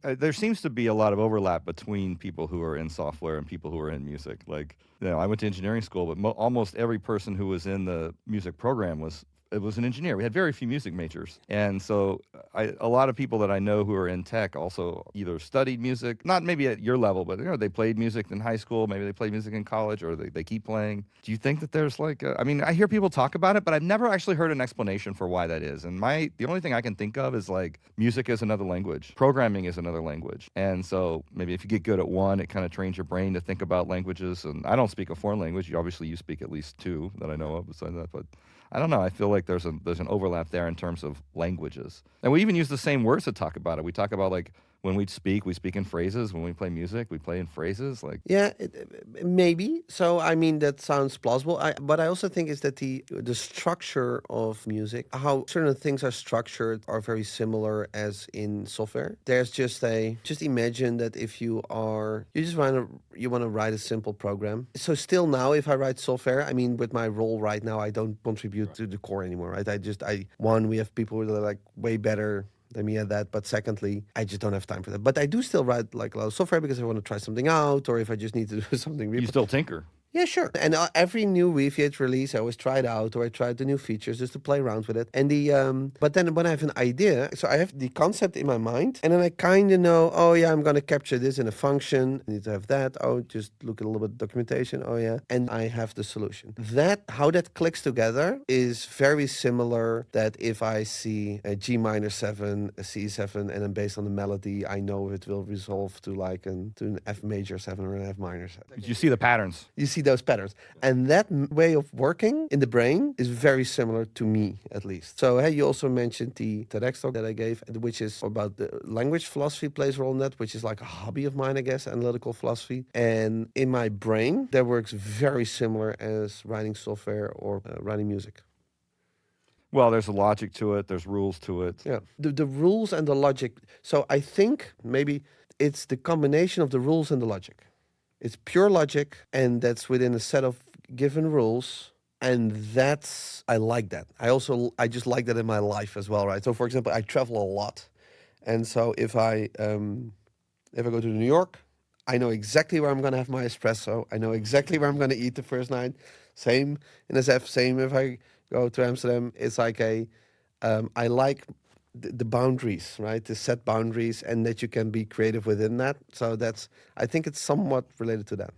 There seems to be a lot of overlap between people who are in software and people who are in music. Like, I went to engineering school, but almost every person who was in the music program was an engineer. We had very few music majors, and so a lot of people that I know who are in tech also either studied music, not maybe at your level, but they played music in high school, maybe they played music in college, or they keep playing. Do you think that there's like, I mean, I hear people talk about it, but I've never actually heard an explanation for why that is. And the only thing I can think of is like music is another language, programming is another language, and so maybe if you get good at one, it kind of trains your brain to think about languages. And I don't speak a foreign language. You speak at least two that I know of besides that, but I don't know. I feel like there's an overlap there in terms of languages, and we even use the same words to talk about it. We talk about like when we speak in phrases. When we play music, we play in phrases. Like, Yeah, maybe. So I mean that sounds plausible. But I also think is that the structure of music, how certain things are structured, are very similar as in software. There's just imagine that if you want to write a simple program. So still now, if I write software, I mean with my role right now, I don't contribute to the core anymore. Right? We have people that are like way better than me at that. But secondly, I just don't have time for that. But I do still write like a lot of software because I want to try something out, or if I just need to do something. you still tinker. Yeah, sure. And every new Weaviate release, I always try it out, or I try the new features just to play around with it. And but then when I have an idea, so I have the concept in my mind, and then I kind of know, oh yeah, I'm gonna capture this in a function. I need to have that. Oh, just look at a little bit of documentation. Oh yeah, and I have the solution. That how that clicks together is very similar. That if I see a G minor 7, a C7, and then based on the melody, I know it will resolve to an F major 7 or an F minor 7. You see the patterns. You see those patterns. And that way of working in the brain is very similar to me, at least. So, hey, you also mentioned the TEDx talk that I gave, which is about the language philosophy plays a role in that, which is like a hobby of mine, I guess, analytical philosophy. And in my brain, that works very similar as writing software or writing music. Well, there's a logic to it. There's rules to it. Yeah. The rules and the logic. So I think maybe it's the combination of the rules and the logic. It's pure logic, and that's within a set of given rules. And I like that. I just like that in my life as well, right? So, for example, I travel a lot, and so if I go to New York, I know exactly where I'm gonna have my espresso. I know exactly where I'm gonna eat the first night. Same in SF. Same if I go to Amsterdam. It's like I like the boundaries, right? The set boundaries, and that you can be creative within that. So I think it's somewhat related to that.